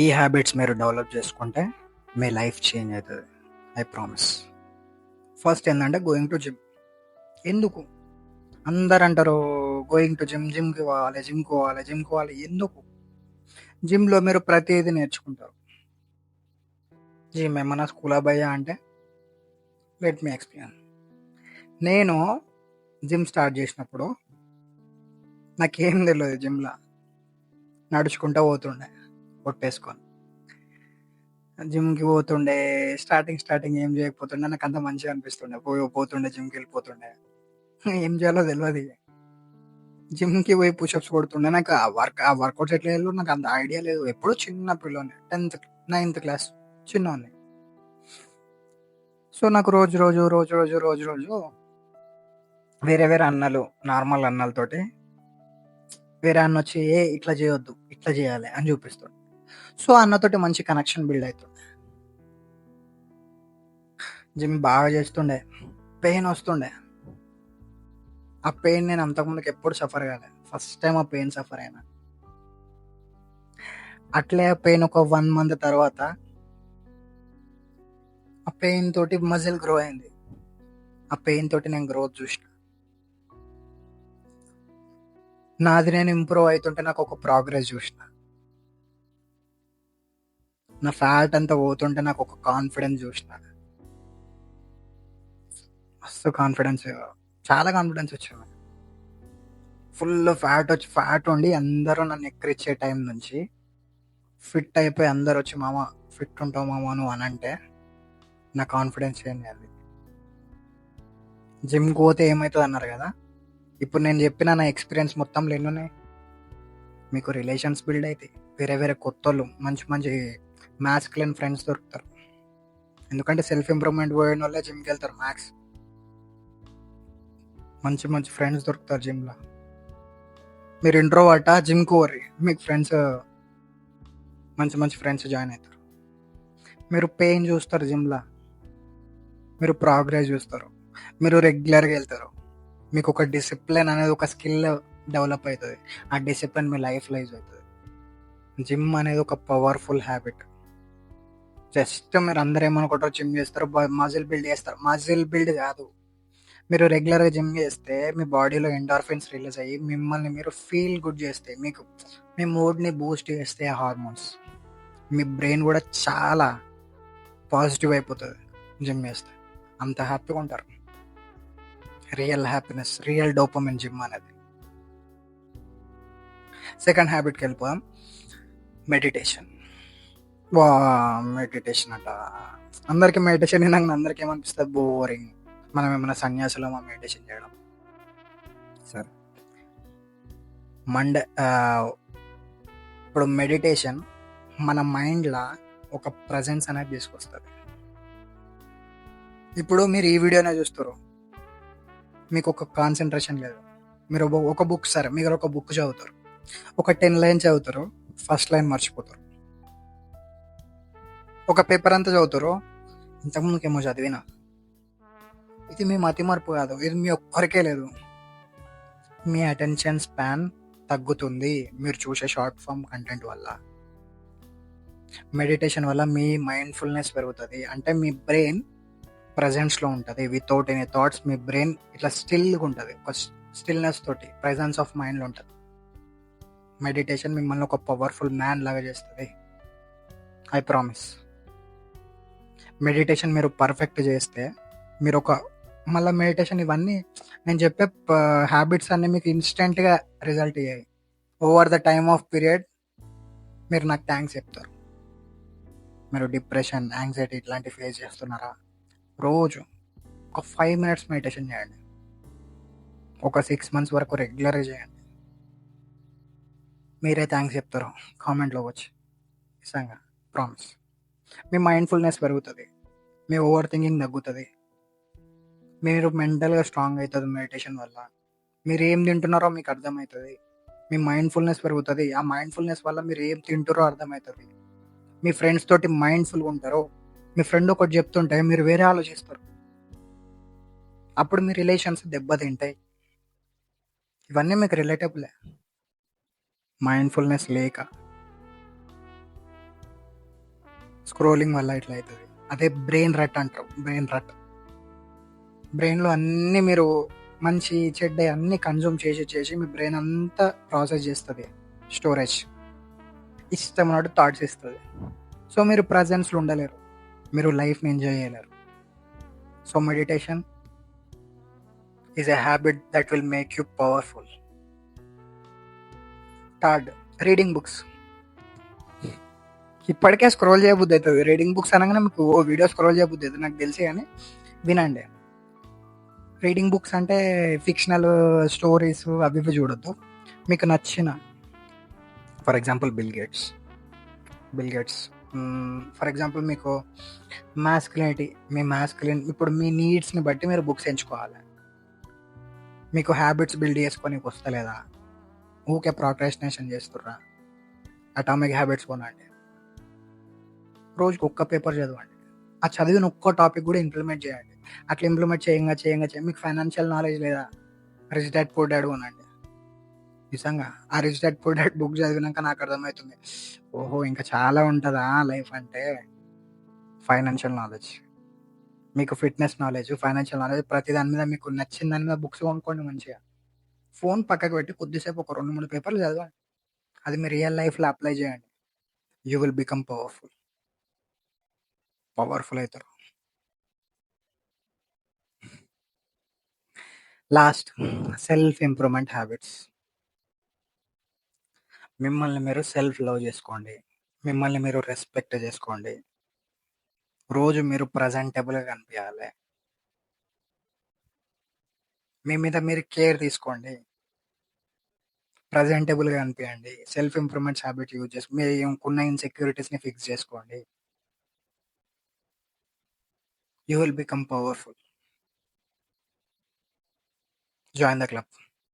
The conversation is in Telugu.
ఈ హ్యాబిట్స్ మీరు డెవలప్ చేసుకుంటే మీ లైఫ్ చేంజ్ అవుతుంది. I promise. ఫస్ట్ ఏంటంటే గోయింగ్ టు జిమ్. ఎందుకు అందరు అంటారు గోయింగ్ టు జిమ్, జిమ్కి పోవాలి, జిమ్కి పోవాలి, జిమ్కి పోవాలి. ఎందుకు? జిమ్లో మీరు ప్రతిదీ నేర్చుకుంటారు. జిమ్ ఏమన్నా స్కూలా భయ్యా అంటే లెట్ మీ ఎక్స్ప్లెయిన్. నేను జిమ్ స్టార్ట్ చేసినప్పుడు నాకేం తెలియదు. జిమ్లో నడుచుకుంటూ పోతుండే కొట్టేసుకొని. జిమ్కి పోతుండే. స్టార్టింగ్ ఏం చేయకపోతుండే, నాకు అంత మంచిగా అనిపిస్తుండే. పోతుండే జిమ్కి వెళ్ళిపోతుండే. ఏం చేయాలో తెలియదు. జిమ్కి పోయి పుషప్స్ కొడుతుండే. నాకు ఆ వర్కౌట్స్ ఎట్లా చేయాలో నాకు అంత ఐడియా లేదు. ఎప్పుడూ చిన్న పిల్లోని, 10th 9th క్లాస్ చిన్నోని. సో నాకు రోజు వేరే వేరే అన్నలు, నార్మల్ అన్నలతోటి వేరే అన్న వచ్చి ఇట్లా చేయొద్దు, ఇట్లా చేయాలి అని చూపిస్తుండే. సో అన్నతోటి మంచి కనెక్షన్ బిల్డ్ అవుతుండే. జిమ్ బాగా చేస్తుండే. పెయిన్ వస్తుండే. ఆ పెయిన్ నేను అంతకుముందుకు ఎప్పుడు సఫర్ కాలే. ఫస్ట్ టైం ఆ పెయిన్ సఫర్ అయినా. అట్లే ఆ పెయిన్ ఒక 1 month తర్వాత ఆ పెయిన్ తోటి మజిల్ గ్రో అయింది. ఆ పెయిన్ తోటి నేను గ్రోత్ చూసిన. నాది నేను ఇంప్రూవ్ అవుతుంటే నాకు ఒక ప్రోగ్రెస్ చూసిన. నా ఫ్యాట్ అంతా పోతుంటే నాకు ఒక కాన్ఫిడెన్స్ చూసిన. మస్తు కాన్ఫిడెన్స్, చాలా కాన్ఫిడెన్స్ వచ్చింది. ఫుల్ ఫ్యాట్ ఉండి అందరూ నన్ను ఎక్కిరించే టైం నుంచి ఫిట్ అయిపోయి అందరు వచ్చి మామ ఫిట్ ఉంటావు మామ నువ్వు అని అంటే నా కాన్ఫిడెన్స్ ఏంది అది. జిమ్కి పోతే ఏమవుతుంది అన్నారు కదా. ఇప్పుడు నేను చెప్పిన నా ఎక్స్పీరియన్స్ మొత్తంలో ఎన్నున్నాయి. మీకు రిలేషన్స్ బిల్డ్ అవుతాయి. వేరే వేరే కొత్త వాళ్ళు, మంచి మంచి మ్యాస్కులైన్ ఫ్రెండ్స్ దొరుకుతారు. ఎందుకంటే సెల్ఫ్ ఇంప్రూవ్మెంట్ పోయిన వాళ్ళే జిమ్కి వెళ్తారు మ్యాక్స్. మంచి మంచి ఫ్రెండ్స్ దొరుకుతారు జిమ్లో. మీరు ఇంట్రోవర్ట్ జిమ్కి పోర్రి, మీకు ఫ్రెండ్స్, మంచి మంచి ఫ్రెండ్స్ జాయిన్ అవుతారు. మీరు పెయిన్ చూస్తారు జిమ్లో, మీరు ప్రోగ్రెస్ చూస్తారు, మీరు రెగ్యులర్గా వెళ్తారు. మీకు ఒక డిసిప్లిన్ అనేది, ఒక స్కిల్ డెవలప్ అవుతుంది. ఆ డిసిప్లిన్ మీ లైఫ్లో యూజ్ అవుతుంది. జిమ్ అనేది ఒక పవర్ఫుల్ హ్యాబిట్. జస్ట్ మీరు అందరూ ఏమనుకుంటారు, జిమ్ చేస్తారు మజిల్ బిల్డ్ చేస్తారు. మజిల్ బిల్డ్ కాదు. మీరు రెగ్యులర్గా జిమ్ చేస్తే మీ బాడీలో ఎండార్ఫిన్స్ రిలీజ్ అయ్యి మిమ్మల్ని మీరు ఫీల్ గుడ్ చేస్తాయి. మీకు మీ మూడ్ని బూస్ట్ చేస్తే హార్మోన్స్. మీ బ్రెయిన్ కూడా చాలా పాజిటివ్ అయిపోతుంది జిమ్ చేస్తే. అంత హ్యాపీగా ఉంటారు. Real happiness, real dopamine gym అనేది. సెకండ్ హ్యాబిట్కి వెళ్ళిపోదాం. మెడిటేషన్. మెడిటేషన్ అంట. అందరికీ మెడిటేషన్ విన్నాక అందరికీ ఏమనిపిస్తుంది, బోరింగ్. మనం ఏమైనా సన్యాసులమా మెడిటేషన్ చేయడం? సరే, ఇప్పుడు మెడిటేషన్ మన మైండ్లో ఒక ప్రజెన్స్ అనేది తీసుకొస్తుంది. ఇప్పుడు మీరు ఈ వీడియోనే చూస్తారు, మీకు ఒక కాన్సన్ట్రేషన్ లేదు. మీరు ఒక బుక్, సరే మీరు ఒక బుక్ చదువుతారు, ఒక 10 lines చదువుతారు, ఫస్ట్ లైన్ మర్చిపోతారు. ఒక పేపర్ అంతా చదువుతారు, ఇంతకుముందుకేమో చదివినా. ఇది మీ మతిమరుపు కాదు, ఇది మీ ఒక్కరికే లేదు. మీ అటెన్షన్ స్పాన్ తగ్గుతుంది మీరు చూసే షార్ట్ ఫామ్ కంటెంట్ వల్ల. మెడిటేషన్ వల్ల మీ మైండ్ఫుల్నెస్ పెరుగుతుంది. అంటే మీ బ్రెయిన్ ప్రజెన్స్లో ఉంటుంది. వితౌట్ ఎనీ థాట్స్ మీ బ్రెయిన్ ఇట్లా స్టిల్గా ఉంటుంది. ఒక స్టిల్నెస్ తోటి ప్రెజెన్స్ ఆఫ్ మైండ్లో ఉంటుంది. మెడిటేషన్ మిమ్మల్ని ఒక పవర్ఫుల్ మ్యాన్ లాగా చేస్తుంది. I promise. మెడిటేషన్ మీరు పర్ఫెక్ట్ చేస్తే మీరు మళ్ళీ మెడిటేషన్ ఇవన్నీ నేను చెప్పే హ్యాబిట్స్ అన్నీ మీకు ఇన్స్టెంట్గా రిజల్ట్ అయ్యాయి. Over the time of period మీరు నాకు థ్యాంక్స్ చెప్తారు. మీరు డిప్రెషన్, యాంగ్జైటీ ఇట్లాంటి ఫేస్ చేస్తున్నారా, రోజు ఒక 5 minutes మెడిటేషన్ చేయండి. ఒక 6 months వరకు రెగ్యులర్గా చేయండి. మీరే థ్యాంక్స్ చెప్తారు కామెంట్లో వచ్చి. నిజంగా ప్రామిస్. మీ మైండ్ఫుల్నెస్ పెరుగుతుంది, మీ ఓవర్ థింకింగ్ తగ్గుతుంది, మీరు మెంటల్గా స్ట్రాంగ్ అవుతుంది మెడిటేషన్ వల్ల. మీరు ఏం తింటున్నారో మీకు అర్థమవుతుంది. మీ మైండ్ఫుల్నెస్ పెరుగుతుంది. ఆ మైండ్ఫుల్నెస్ వల్ల మీరు ఏం తింటారో అర్థమవుతుంది. మీ ఫ్రెండ్స్ తోటి మైండ్ఫుల్గా ఉంటారు. మీ ఫ్రెండ్ ఒకటి చెప్తుంటే మీరు వేరే ఆలోచిస్తారు. అప్పుడు మీ రిలేషన్స్ దెబ్బతింటాయి. ఇవన్నీ మీకు రిలేటబులే. మైండ్ఫుల్నెస్ లేక స్క్రోలింగ్ వల్ల ఇట్లా అవుతుంది. అదే బ్రెయిన్ రట్ అంటారు. Brain rut. బ్రెయిన్లో అన్నీ మీరు మంచి చెడ్డ అన్నీ కన్జ్యూమ్ చేసి చేసి మీ బ్రెయిన్ అంతా ప్రాసెస్ చేస్తుంది. స్టోరేజ్ ఇష్టం ఉన్నట్టు థాట్స్ ఇస్తుంది. సో మీరు ప్రజెన్స్లో ఉండలేరు, మీరు లైఫ్ని ఎంజాయ్ చేయలేరు. So meditation is a habit that will make you powerful. Third, reading books. ఇప్పటికే స్క్రోల్ చేయబుద్ధి అవుతుంది. రీడింగ్ బుక్స్ అనగానే మీకు ఓ వీడియో స్క్రోల్ చేయబుద్ధి అవుతుంది నాకు తెలిసి, కానీ వినండి. రీడింగ్ బుక్స్ అంటే ఫిక్షనల్ స్టోరీస్ అవి ఇవి చూడొద్దు. మీకు నచ్చిన, for example bill gates. For example మీకు మ్యాస్కులిన్ ఇప్పుడు మీ నీడ్స్ని బట్టి మీరు బుక్స్ ఎంచుకోవాలి. మీకు హ్యాబిట్స్ బిల్డ్ చేసుకొని వస్తలేదా, ఊకే ప్రోక్రాస్టినేషన్ చేస్తుర్రా, అటామిక్ హ్యాబిట్స్ కొనండి. రోజుకి ఒక్క పేపర్ చదవండి. ఆ చదివిన ఒక్క టాపిక్ కూడా ఇంప్లిమెంట్ చేయండి. అట్లా ఇంప్లిమెంట్ చేయంగా మీకు ఫైనాన్షియల్ నాలెడ్జ్ లేదా, రిచ్ డాడ్ పూర్ డాడ్ కొనండి. నిజంగా ఆ rich dad poor dad book చదివినాక నాకు అర్థమవుతుంది, ఓహో ఇంకా చాలా ఉంటుందా లైఫ్ అంటే. ఫైనాన్షియల్ నాలెడ్జ్, మీకు ఫిట్నెస్ నాలెడ్జ్, ఫైనాన్షియల్ నాలెడ్జ్, ప్రతి దాని మీద మీకు నచ్చిన దాని మీద బుక్స్ కొనుక్కోండి మంచిగా. ఫోన్ పక్కకు పెట్టి కొద్దిసేపు ఒక 2-3 పేపర్లు చదవండి. అది మీ రియల్ లైఫ్లో అప్లై చేయండి. యూ విల్ బికమ్ పవర్ఫుల్ అవుతారు. Last, self improvement habits. మిమ్మల్ని మీరు సెల్ఫ్ లవ్ చేసుకోండి. మిమ్మల్ని మీరు రెస్పెక్ట్ చేసుకోండి. రోజు మీరు ప్రజెంటబుల్గా కనిపించాలి. మీ మీద మీరు కేర్ తీసుకోండి. ప్రజెంటబుల్గా కనిపించండి. సెల్ఫ్ ఇంప్రూవ్మెంట్స్ హ్యాబిట్ యూజ్ చేసి మీకున్న ఇన్సెక్యూరిటీస్ని ఫిక్స్ చేసుకోండి. You will become powerful. Join the club.